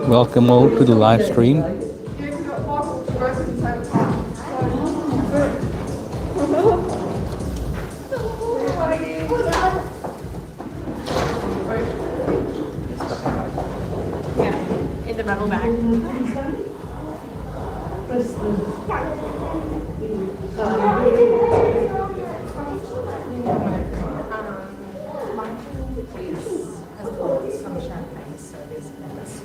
Welcome all to the live stream. In the rebel bag. Has bought some champagne, so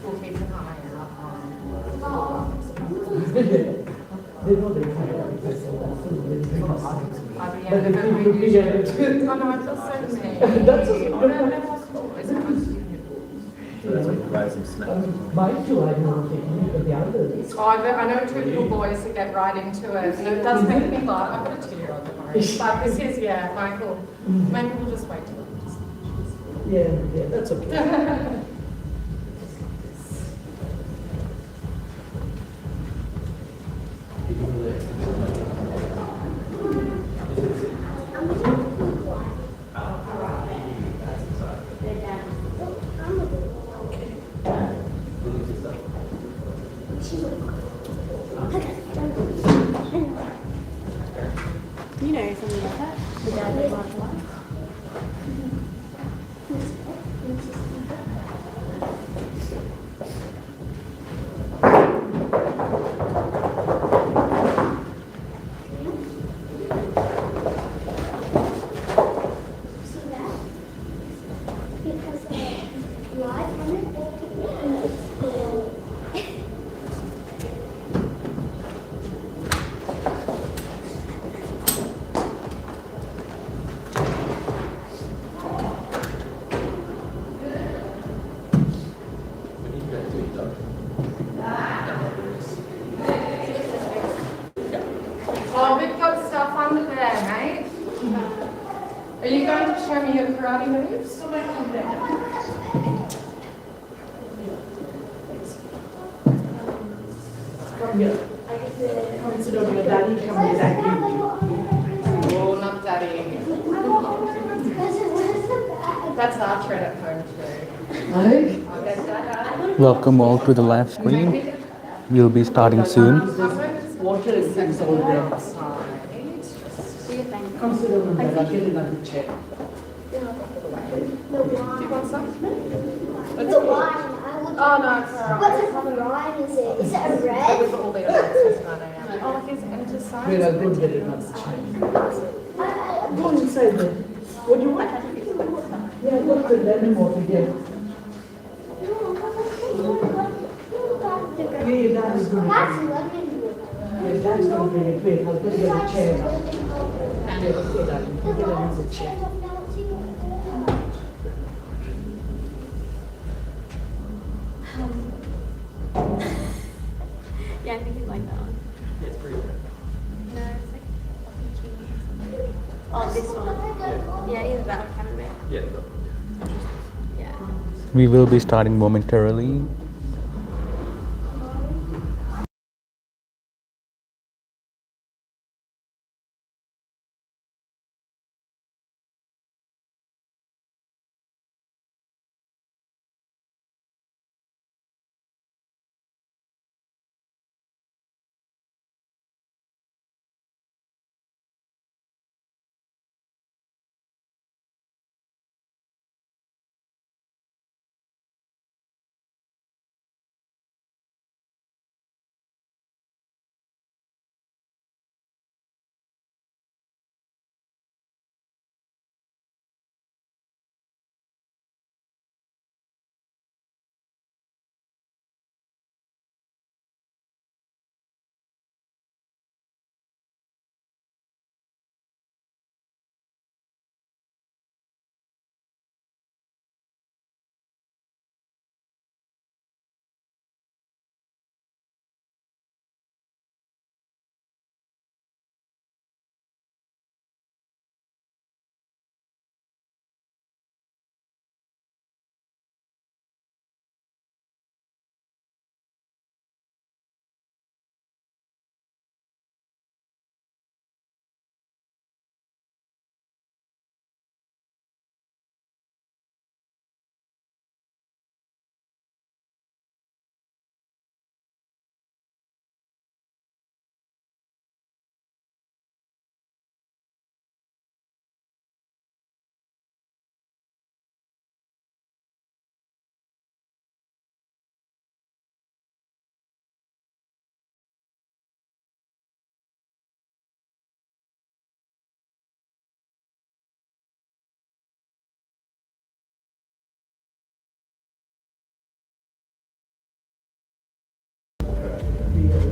we'll keep an eye out on. I know two little boys that get right into it, and it does make me laugh. I've got a 2-year-old at home, but this is, Michael. Maybe we'll just wait till Yeah, that's okay. You know something like that? The dad that wants one. Oh, we've got stuff under there, mate. Are you going to show me your karate moves? Come here. Consider your daddy coming back. Oh, not daddy. That's our tread at home too. Right? Welcome all to the live stream. We'll be starting soon. Water is all there. Consider your daddy getting on the chair. Do you want some? The wine. Oh no, it's alright. What type of wine is it? Is it a It red? was all the announcements at 9 a.m. Oh, look, it's enter signs. We are good getting on the chair. Go inside there. What do you want? Yeah, go to the lemon water here. Yeah, your dad is going to That's bring it. lemon water. Your dad is going to bring it. Wait, I'll put you on the chair now. Yeah, okay, darling. Get on the chair. Yeah, I think you like that one. It's pretty good. No, it's like. Oh, this one. Yeah, either that or cameraman. Yeah. Yeah. We will be starting momentarily.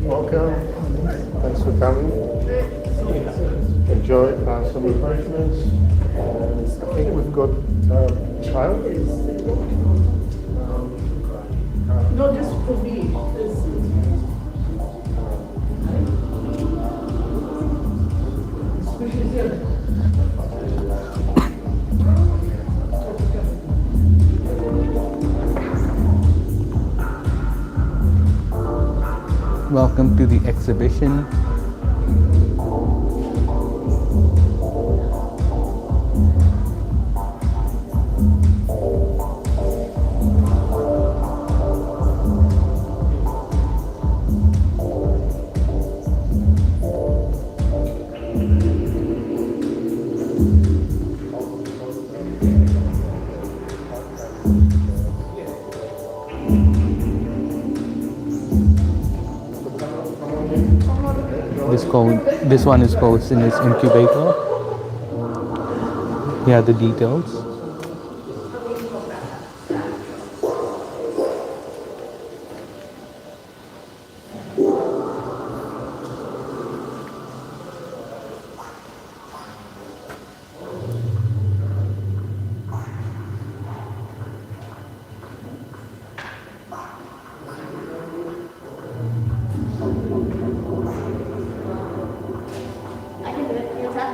Welcome. Thanks for coming. Enjoy some refreshments. I think we've got child. No, just for me. Welcome to the exhibition. This one is called Cinis Incubator. Here are the details. I can do it. What's that?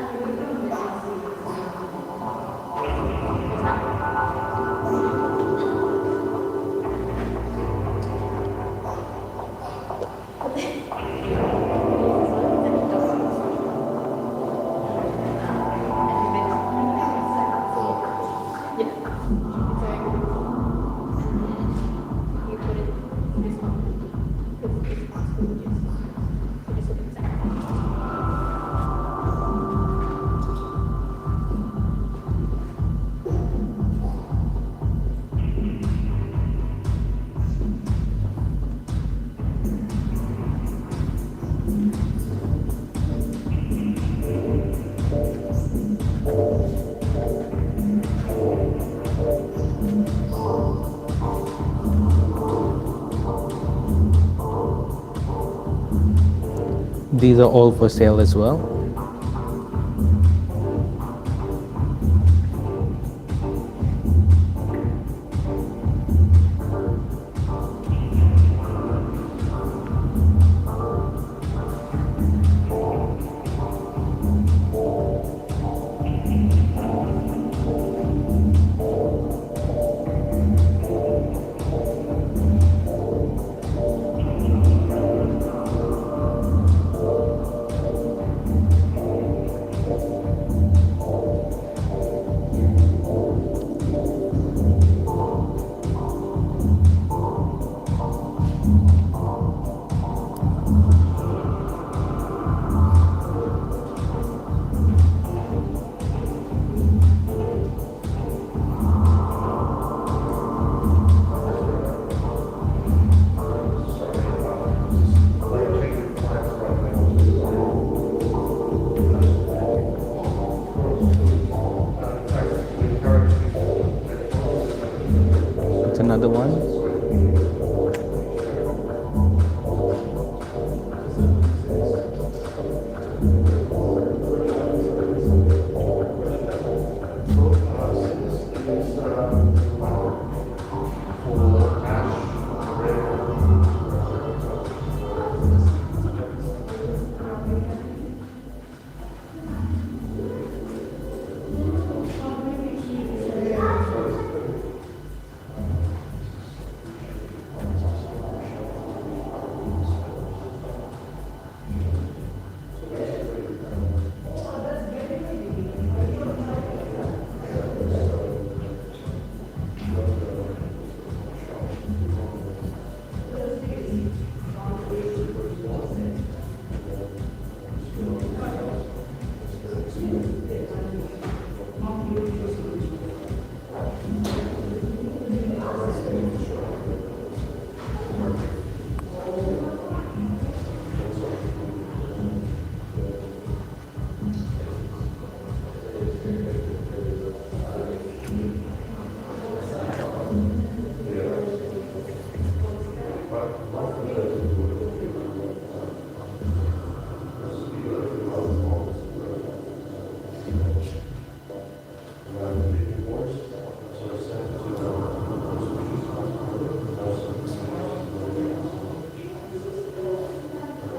These are all for sale as well. It's another one.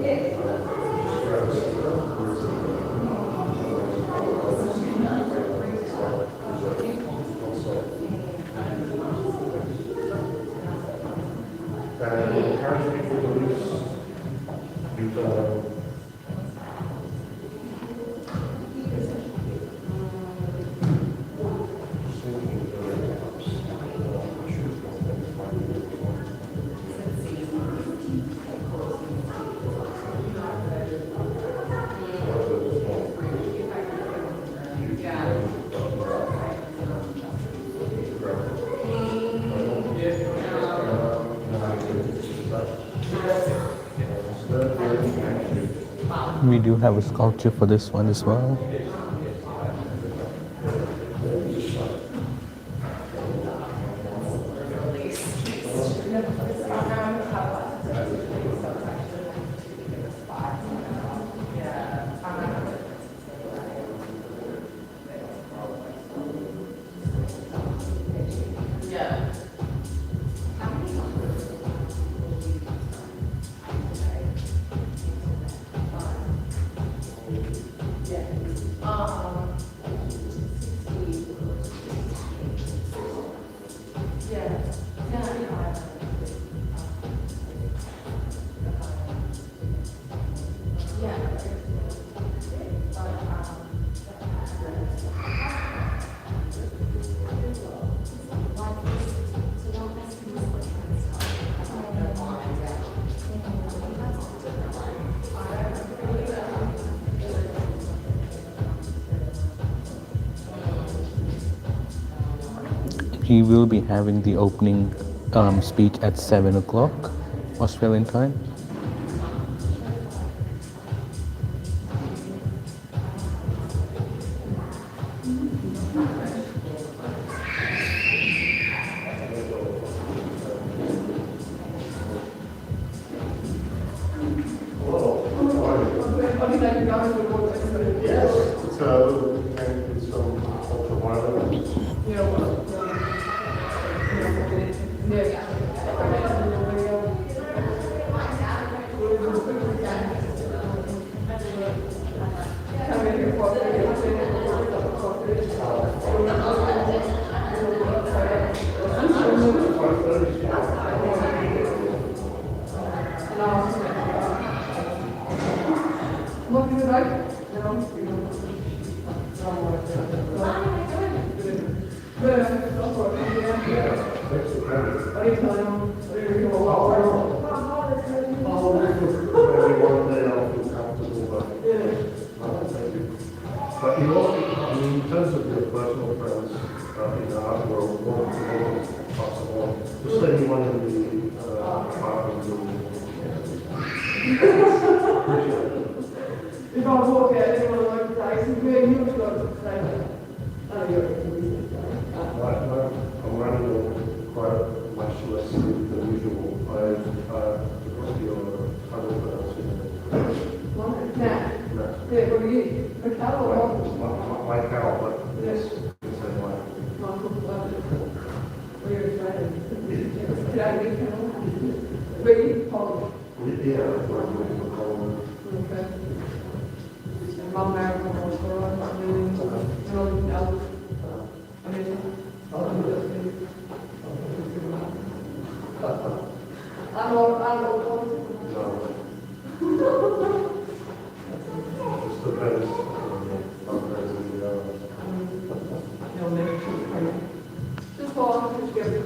And encourage people to use We do have a sculpture for this one as well. We will be having the opening speech at 7 o'clock Australian time. Yes, it's a little tank with some ultraviolet. But you also, I mean, in terms of your personal friends in the art world, what is possible? Just anyone in the art world. If I walk out, anyone like to say, some good news got to say, oh, you're I'm running quite much less than usual. Because your other Nah. Yeah, what are you? A cow or what? my cow, but yes, it's a my. Where are you from? Did I get cow? Where you from? Yeah, Okay. Mum married from Australia, I mean, I'm not Just depends. just for just get it.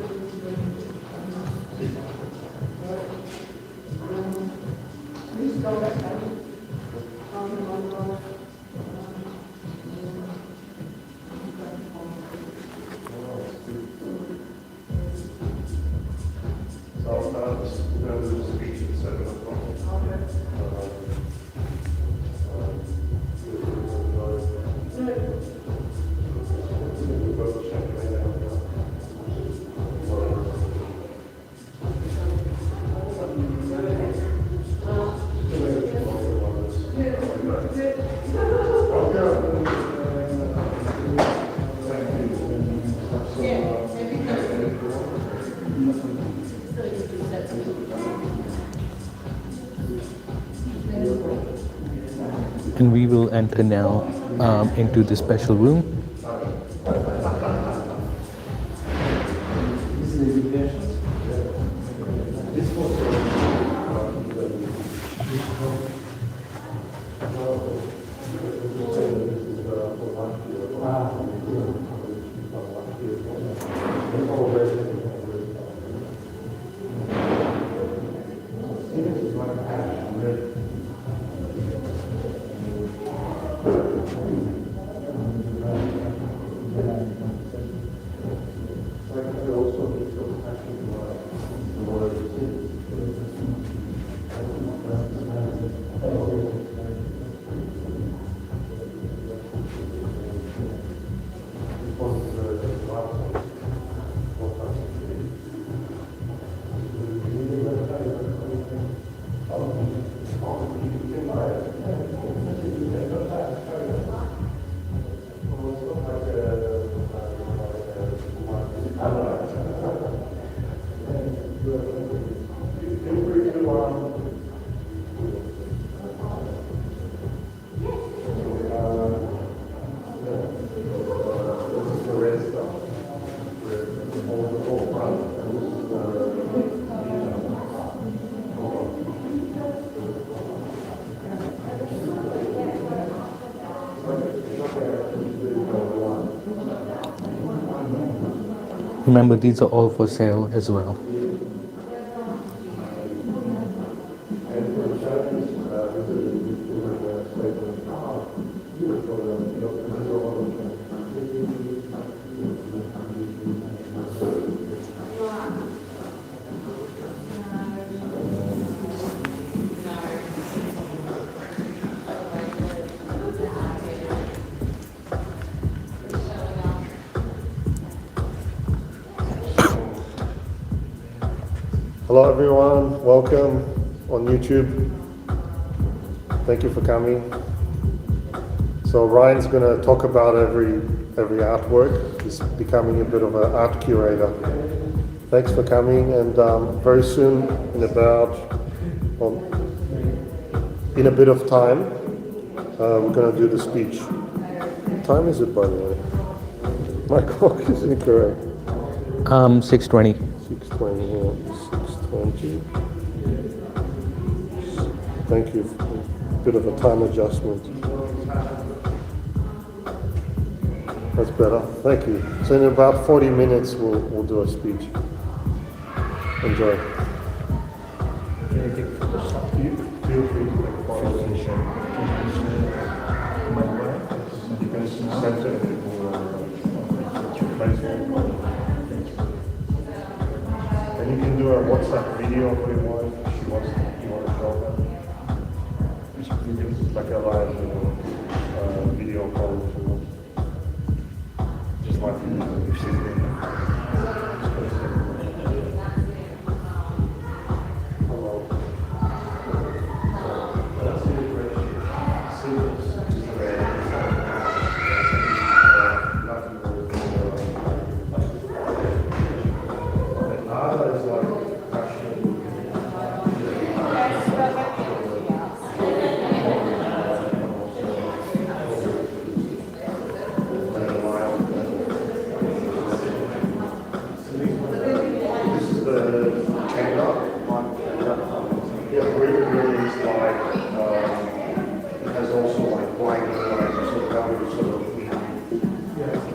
Just go back down. So we're going to do the speech at 7 o'clock. And we will enter now into the special room. Remember, these are all for sale as well. Hello everyone, welcome on YouTube. Thank you for coming. So Ryan's going to talk about every artwork. He's becoming a bit of an art curator. Thanks for coming, and very soon, in a bit of time, we're going to do the speech. What time is it, by the way? My clock is incorrect. 6:20. 6:20, yeah. 6:20. Thank you. A bit of a time adjustment. That's better. Thank you. So in about 40 minutes, we'll do a speech. Enjoy. Feel free to make a conversation. You can center it and you can do a WhatsApp video if you want. If you want to show them. You can like a live video call if you want. Just like you see me. Hello.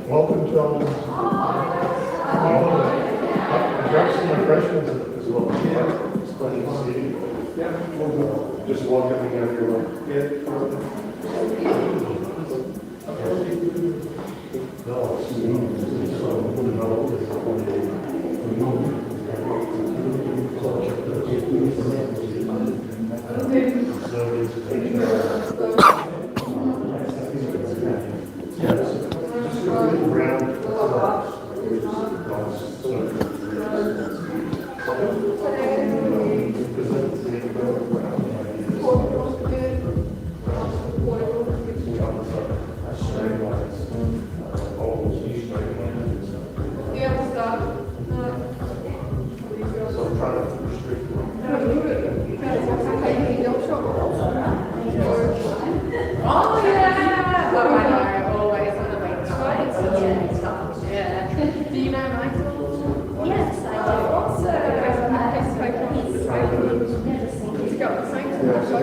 Welcome, John. Grab some refreshments as well. It's funny to see you. Just welcoming everyone.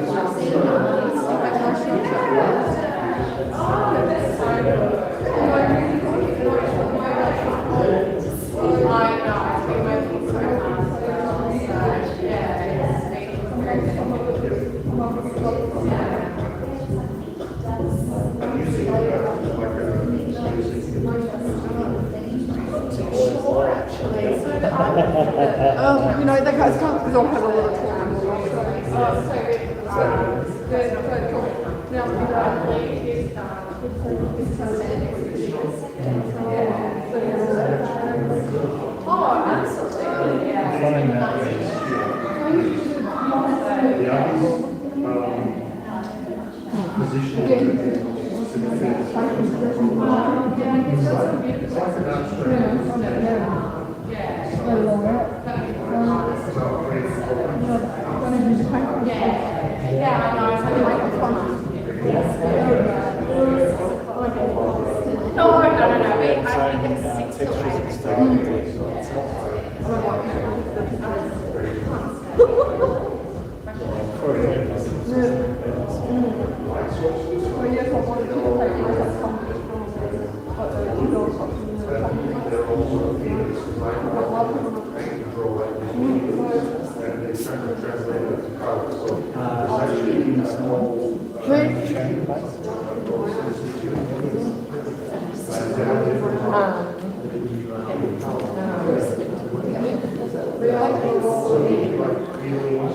You know, that guy's can't because I'll have a lot of time.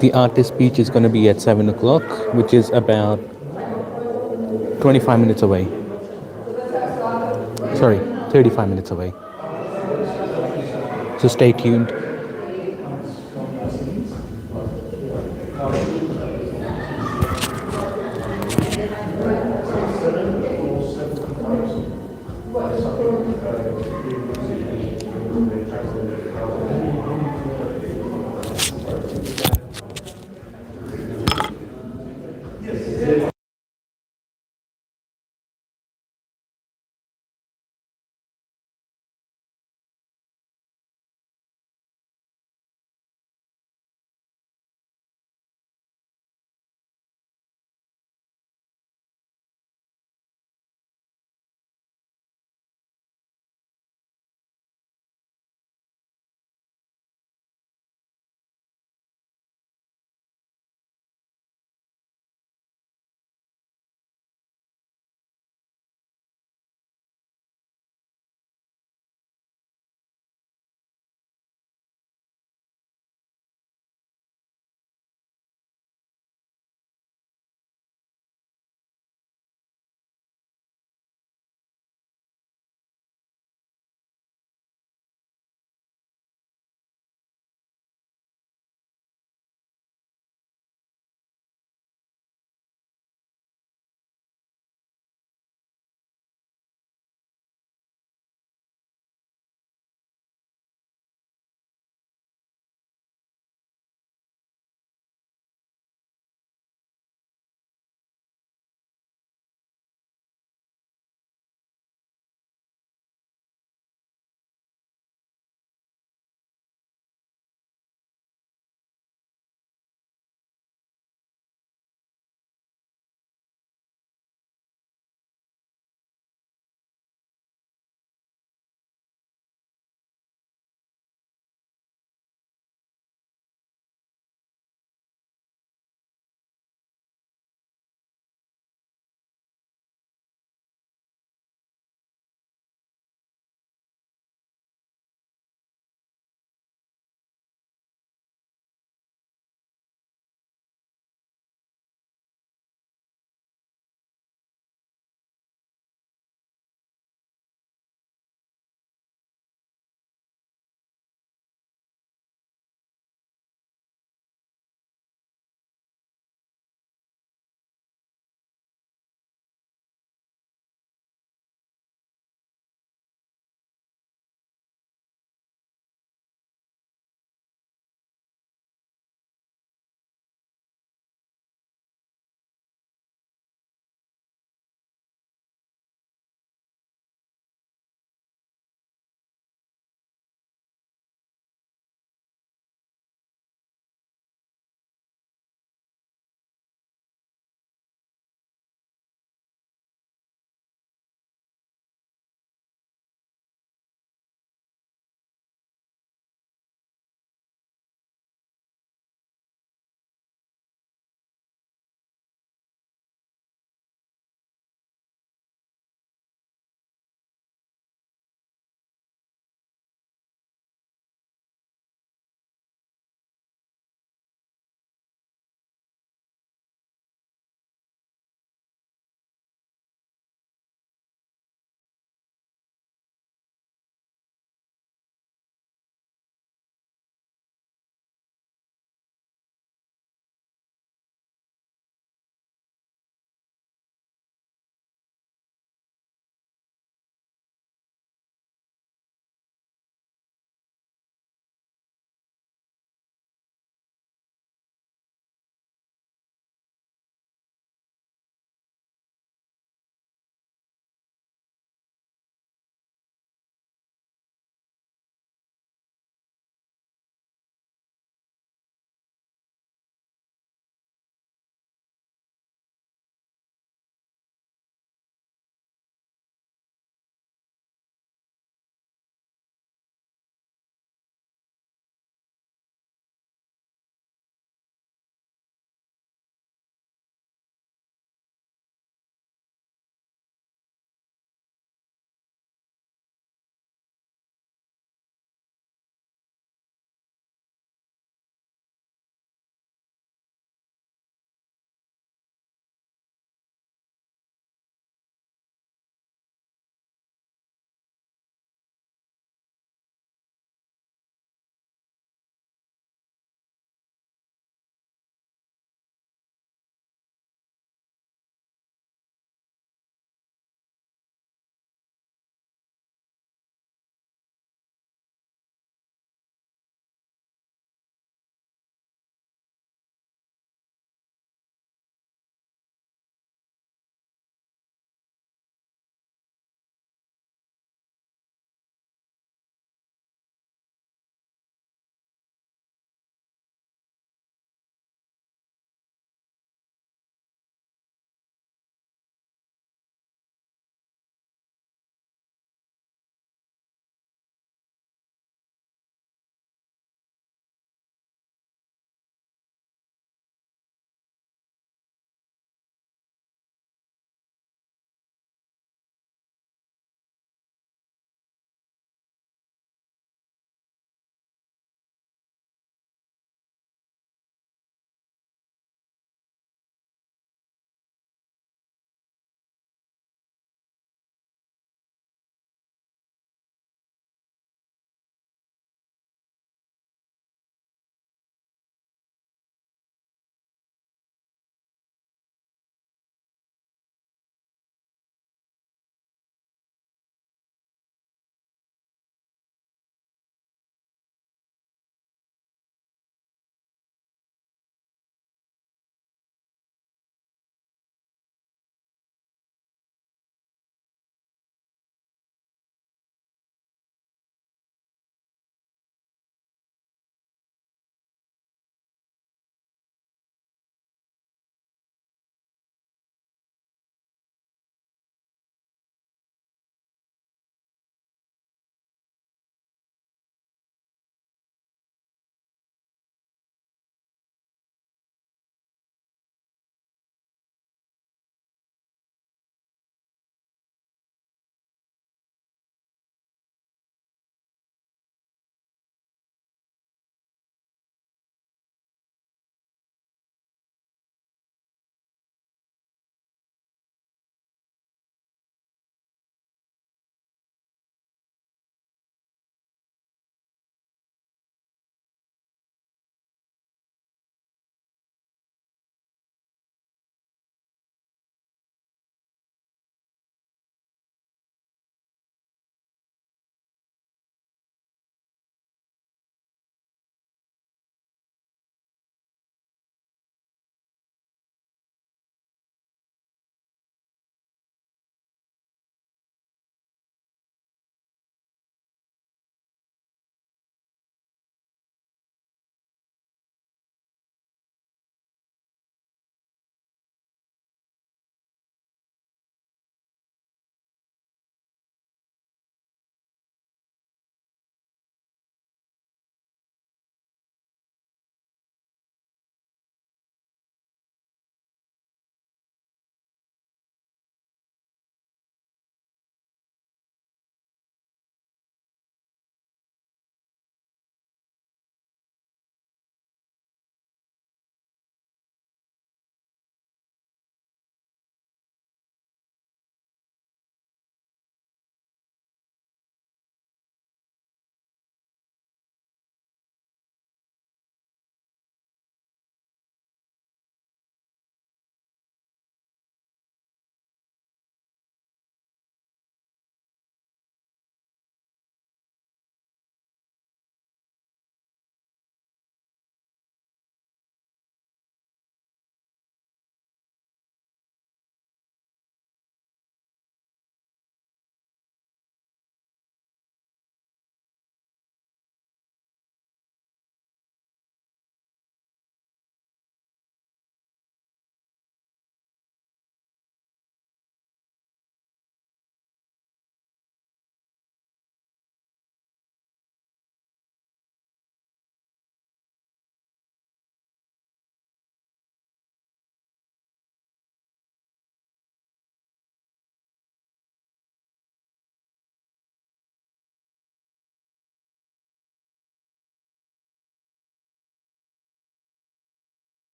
The artist speech is going to be at 7 o'clock, which is about 25 minutes away. Sorry, 35 minutes away. So stay tuned.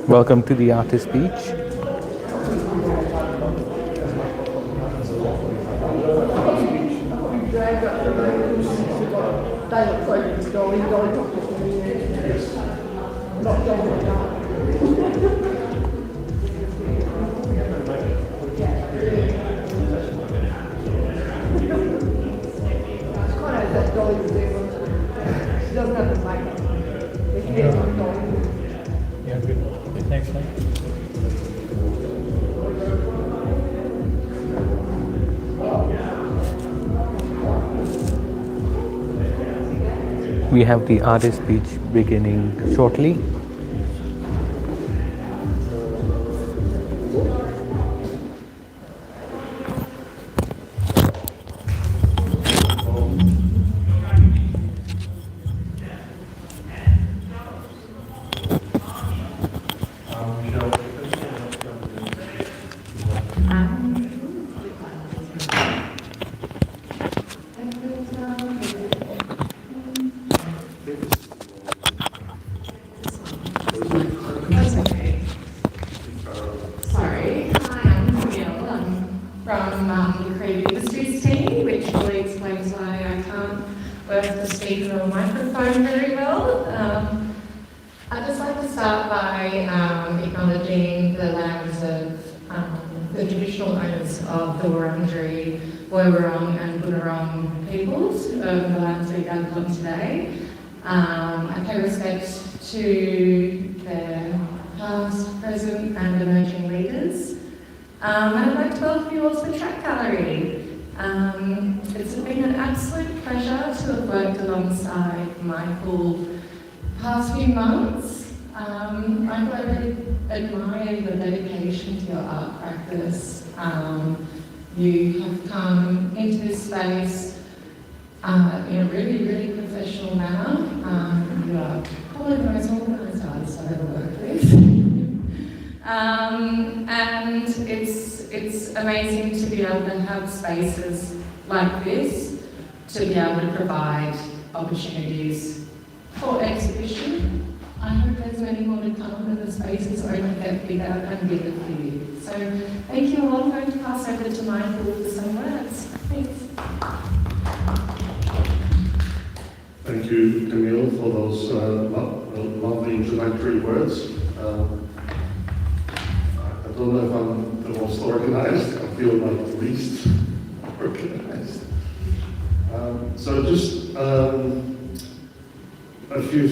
Welcome to the Artist Beach. Yeah, good. Thanks, mate. We have the Artist Beach beginning shortly. That's okay. Sorry. Hi, I'm Michal. I'm from the Creative Industries team, which really explains why I can't work the speaker or microphone very well. I'd just like to start by acknowledging the lands of the traditional owners of the Wurundjeri, Woiwurrung and Boonwurrung peoples of the lands we gather on today. I pay respect to their past, present and emerging leaders. And I'd like to welcome you all to the Track Gallery. It's been an absolute pleasure to have worked alongside Michael the past few months. Michael, I really admire the dedication to your art practice. You have come into this space in a really, really professional manner. You are probably the most organised artist I've ever worked with. And it's amazing to be able to have spaces like this, to be able to provide opportunities for exhibition. I hope there's many more to come and the spaces only get bigger and bigger for you. So thank you all. I'm going to pass over to Michael for some words. Thanks. Thank you, Camille, for those lovely introductory words. I don't know if I'm the most organized. I feel like the least organized. So just a few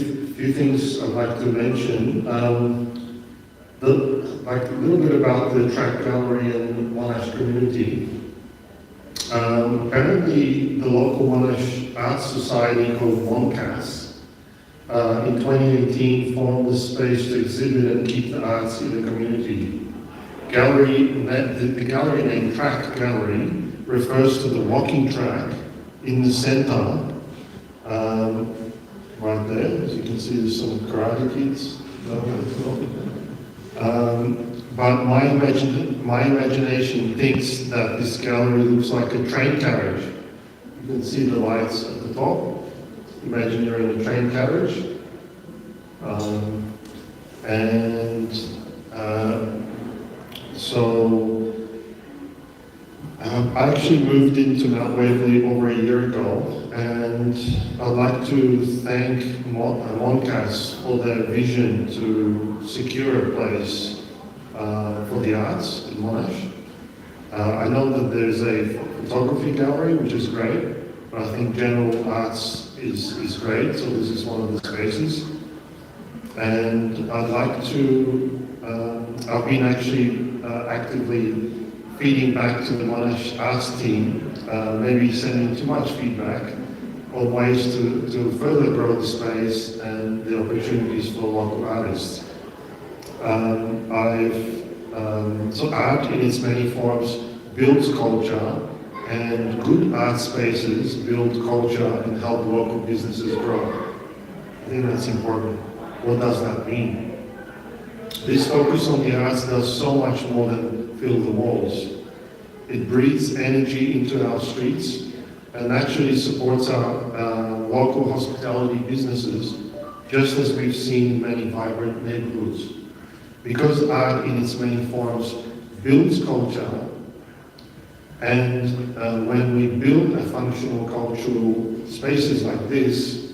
things I'd like to mention. Like a little bit about the Track Gallery and Monash community. Apparently, the local Monash Arts Society called MONCAS in 2018 formed a space to exhibit and keep the arts in the community. The gallery name Track Gallery refers to the walking track in the center, right there. As you can see, there's some Karate Kids. But my imagination thinks that this gallery looks like a train carriage. You can see the lights at the top. Imagine you're in a train carriage. So I actually moved into Mount Waverley over a year ago, and I'd like to thank MONCAS for their vision to secure a place for the arts in Monash. I know that there's a photography gallery, which is great, but I think general arts is great, so this is one of the spaces. And I'd like to, I've been actually actively feeding back to the Monash arts team, maybe sending too much feedback on ways to further grow the space and the opportunities for local artists. So art in its many forms builds culture, and good art spaces build culture and help local businesses grow. I think that's important. What does that mean? This focus on the arts does so much more than fill the walls. It breathes energy into our streets and actually supports our local hospitality businesses, just as we've seen in many vibrant neighborhoods. because art in its many forms builds culture, and when we build a functional cultural spaces like this,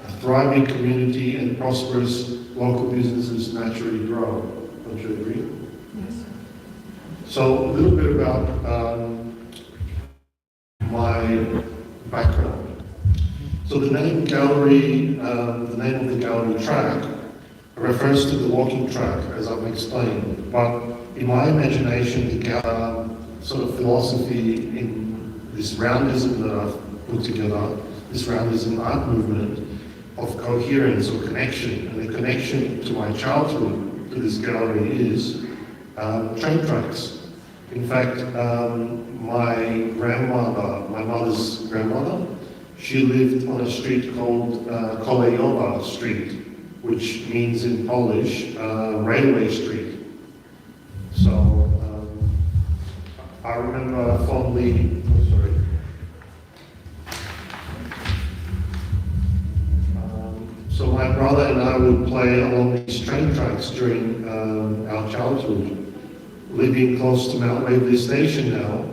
a thriving community and prosperous local businesses naturally grow. Don't you agree? Yes. So a little bit about my background. So the name gallery, the name of the gallery track refers to the walking track, as I've explained. But in my imagination, the sort of philosophy in this roundism that I've put together, this Roundism Art Movement of coherence or connection, and the connection to my childhood to this gallery is train tracks. In fact, my grandmother, my mother's grandmother, she lived on a street called Kolejowa Street, which means in Polish, railway street. So I remember fondly, so my brother and I would play along these train tracks during our childhood. Living close to Mount Waverley Station now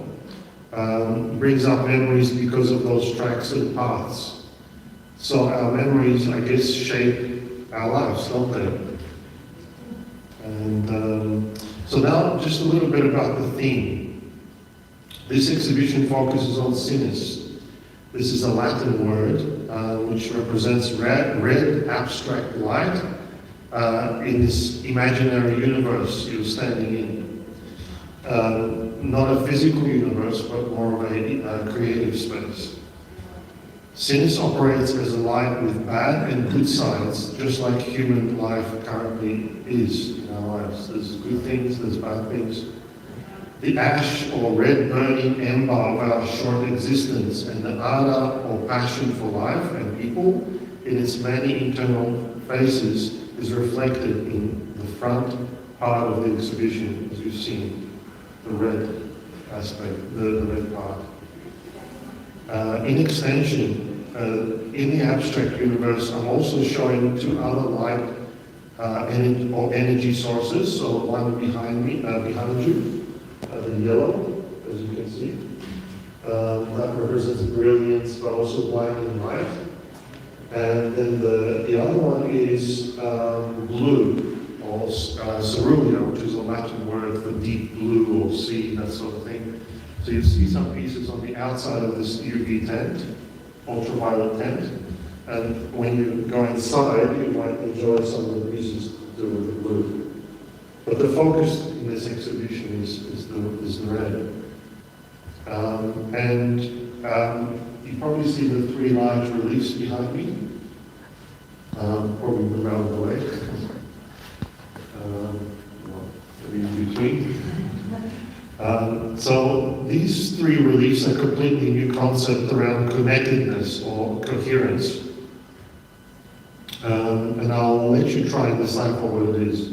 brings up memories because of those tracks and paths. So our memories, I guess, shape our lives, don't they? And so now just a little bit about the theme. This exhibition focuses on cinis. This is a Latin word which represents red abstract light in this imaginary universe you're standing in. Not a physical universe, but more of a creative space. Cinis operates as a light with bad and good sides, just like human life currently is in our lives. There's good things, there's bad things. The ash or red burning ember of our short existence and the ardor or passion for life and people in its many internal faces is reflected in the front part of the exhibition, as you've seen. The red aspect, the red part. In extension, in the abstract universe, I'm also showing two other light energy sources. So one behind me, behind you, the yellow, as you can see, that represents brilliance, but also blinding light. And then the other one is blue. Or cerulean, which is a Latin word for deep blue or sea, that sort of thing. So you see some pieces on the outside of this UV tent, ultraviolet tent, and when you go inside, you might enjoy some of the pieces to do with the blue. But the focus in this exhibition is the red. You probably see the three large reliefs behind me. Probably move out of the way. In between. So these three reliefs are a completely new concept around connectedness or coherence. And I'll let you try and decipher what it is.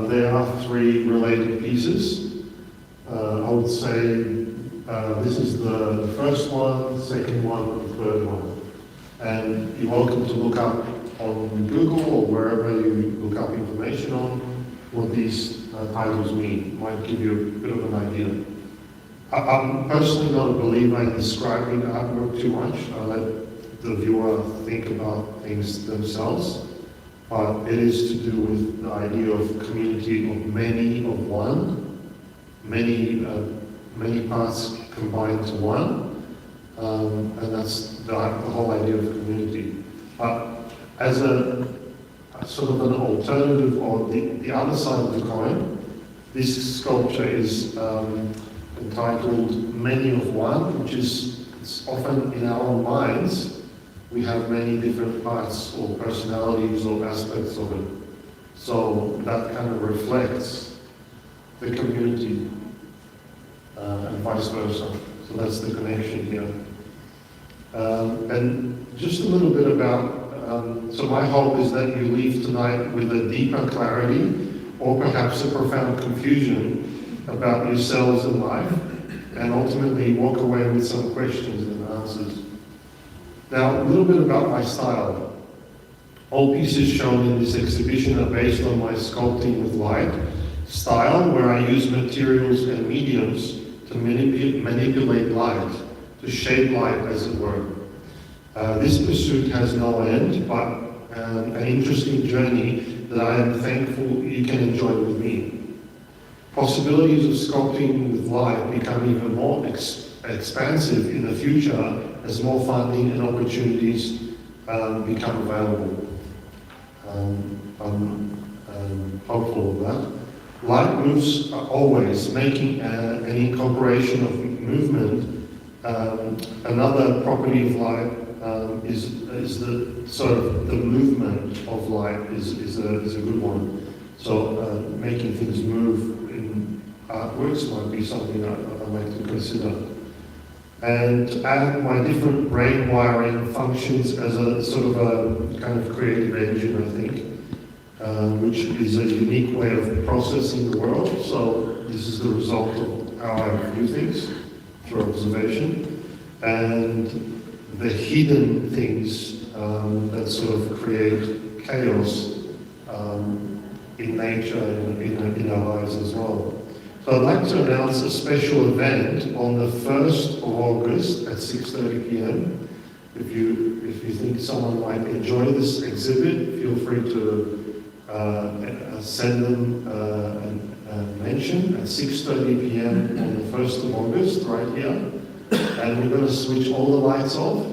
There are three related pieces. I would say this is the first one, second one, and the third one. And you're welcome to look up on Google or wherever you look up information on what these titles mean. Might give you a bit of an idea. I'm personally not a believer in describing artwork too much. I let the viewer think about things themselves. But it is to do with the idea of community of many of one, many parts combined to one, and that's the whole idea of community. As a sort of an alternative, or the other side of the coin, this sculpture is entitled Many of One, which is often in our own minds, we have many different parts or personalities or aspects of it. So that kind of reflects the community and vice versa. So that's the connection here. And just a little bit about so my hope is that you leave tonight with a deeper clarity or perhaps a profound confusion about yourselves in life, and ultimately walk away with some questions and answers. Now, a little bit about my style. All pieces shown in this exhibition are based on my sculpting with light style, where I use materials and mediums to manipulate light, to shape light as it were. This pursuit has no end, but an interesting journey that I am thankful you can enjoy with me. Possibilities of sculpting with light become even more expansive in the future as more funding and opportunities become available. I'm hopeful of that. Light moves always, making an incorporation of movement. Another property of light is the sort of the movement of light is a good one. So making things move in artworks might be something I'd like to consider. And add my different brain wiring functions as a sort of a kind of creative engine, I think, which is a unique way of processing the world. So this is the result of how I view things through observation. And the hidden things that sort of create chaos in nature and in our lives as well. So I'd like to announce a special event on the 1st of August at 6:30 p.m. If you think someone might enjoy this exhibit, feel free to send them a mention at 6:30 p.m. on the 1st of August, right here. And we're going to switch all the lights off,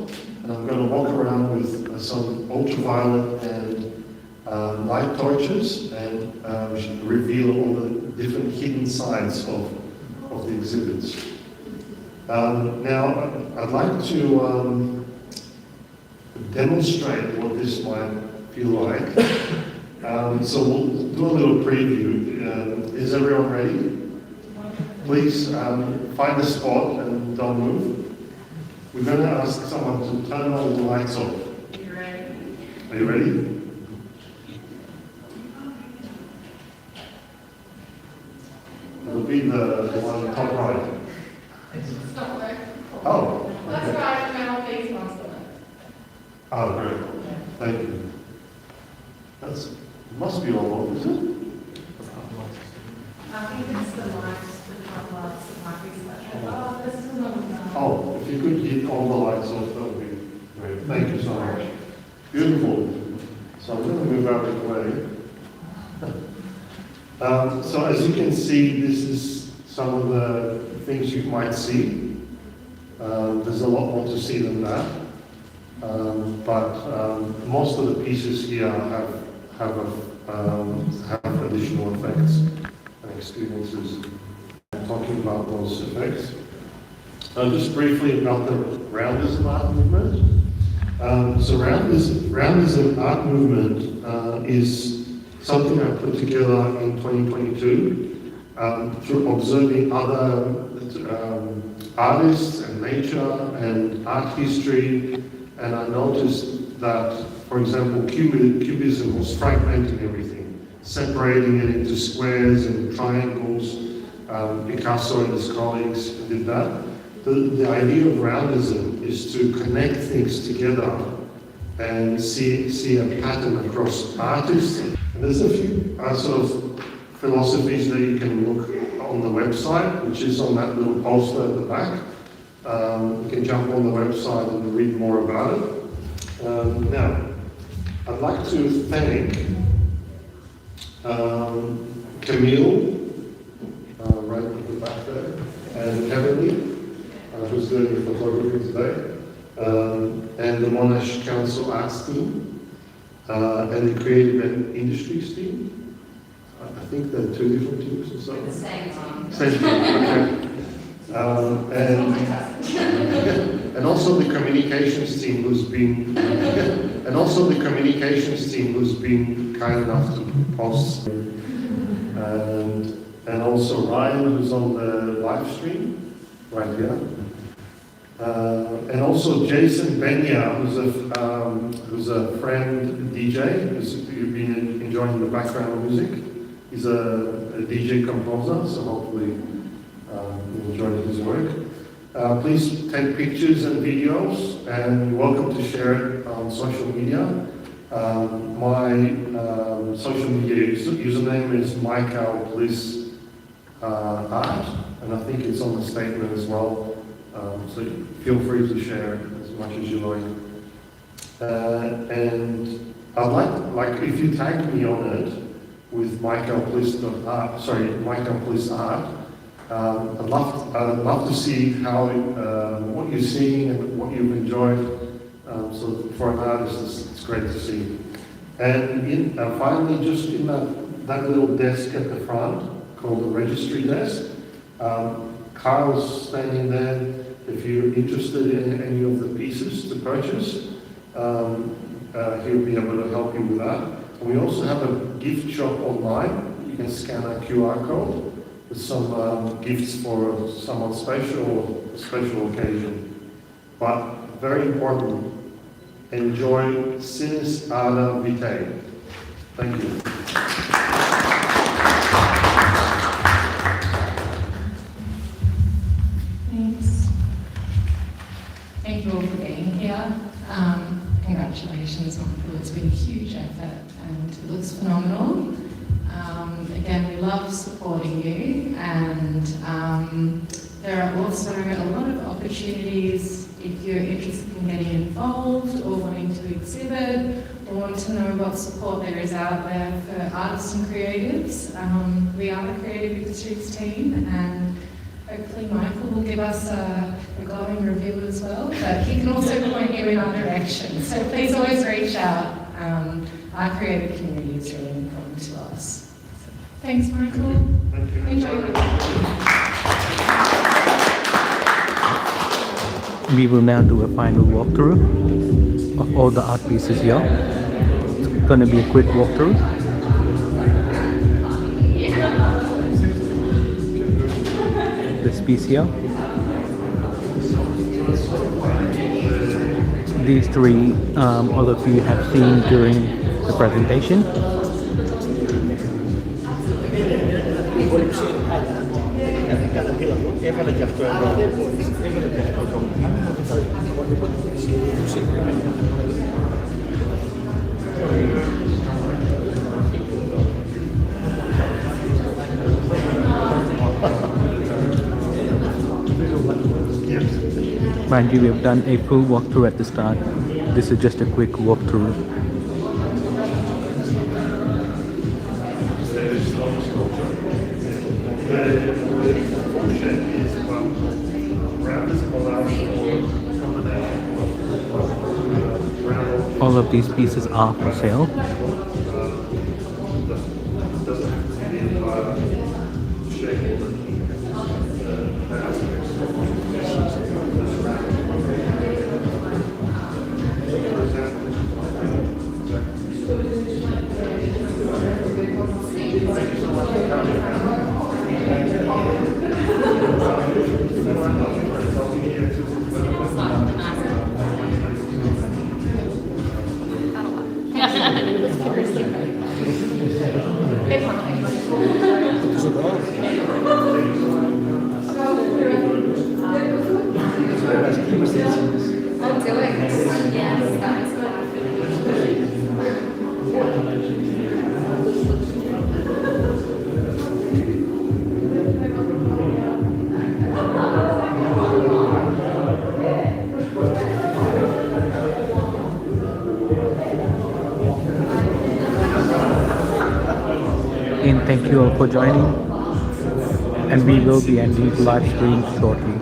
and I'm going to walk around with some ultraviolet and light torches and reveal all the different hidden sides of the exhibits. Now, I'd like to demonstrate what this might feel like. So we'll do a little preview. Is everyone ready? Please find a spot and don't move. We're going to ask someone to turn all the lights off. Are you ready? Are you ready? It'll be the one top right. It's not working. Oh. That's Okay. right, now face mask on it. Oh, great. Thank you. That's must be all over, is it? I think it's the lights, the top lights that might be special. Oh, this is another one. Oh, if you could hit all the lights off, that would be great. Thank you so much. Beautiful. So I'm going to move out of the way. So as you can see, this is some of the things you might see. There's a lot more to see than that. But most of the pieces here have additional effects and experiences. I'm talking about those effects. Just briefly about the Roundism Art Movement. So Roundism Art Movement is something I put together in 2022 through observing other artists and nature and art history, and I noticed that, for example, Cubism was fragmenting everything, separating it into squares and triangles. Picasso and his colleagues did that. The idea of Roundism is to connect things together and see a pattern across artists. And there's a few sort of philosophies that you can look on the website, which is on that little poster at the back. You can jump on the website and read more about it. Now, I'd like to thank Camille, right at the back there, and Heavenly, who's doing the photography today, and the Monash Council Arts team, and the Creative and Industries team. I think there are two different teams or so. The same one. Same team, okay. And also the communications team who's been kind enough to post, and also Ryan, who's on the live stream right here, and also Jason Benya, who's a friend DJ, who's you've been enjoying the background music. He's a DJ composer, so hopefully you enjoy his work. Please take pictures and videos, and you're welcome to share it on social media. My social media username is Michal Plis Art, and I think it's on the statement as well. So feel free to share as much as you like. And I'd like if you tag me on it with Michal Plis Art, I'd love to see how what you're seeing and what you've enjoyed. So for an artist, it's great to see. And finally, just in that little desk at the front called the registry desk, Carl's standing there. If you're interested in any of the pieces to purchase, he'll be able to help you with that. And we also have a gift shop online. You can scan a QR code with some gifts for someone special or a special occasion. But very important, enjoy Cinis Ardor Vitae. Thank you. Thanks. Thank you all for being here. Congratulations, Michael. It's been a huge effort and it looks phenomenal. Again, we love supporting you, and there are also a lot of opportunities if you're interested in getting involved or wanting to exhibit or want to know what support there is out there for artists and creatives. We are the Creative Industries team, and hopefully Michael will give us a glowing review as well, but he can also point you in our direction. So please always reach out. Our creative community is really important to us. Thanks, Michael. Thank you. Enjoy the We will now do a final walkthrough of all the art pieces here. It's gonna be a quick walkthrough. This piece here. These three, all of you have seen during the presentation. Mind you, we have done a full walkthrough at the start. This is just a quick walkthrough. All of these pieces are for sale. And thank you all for joining, and we will be ending the live stream shortly.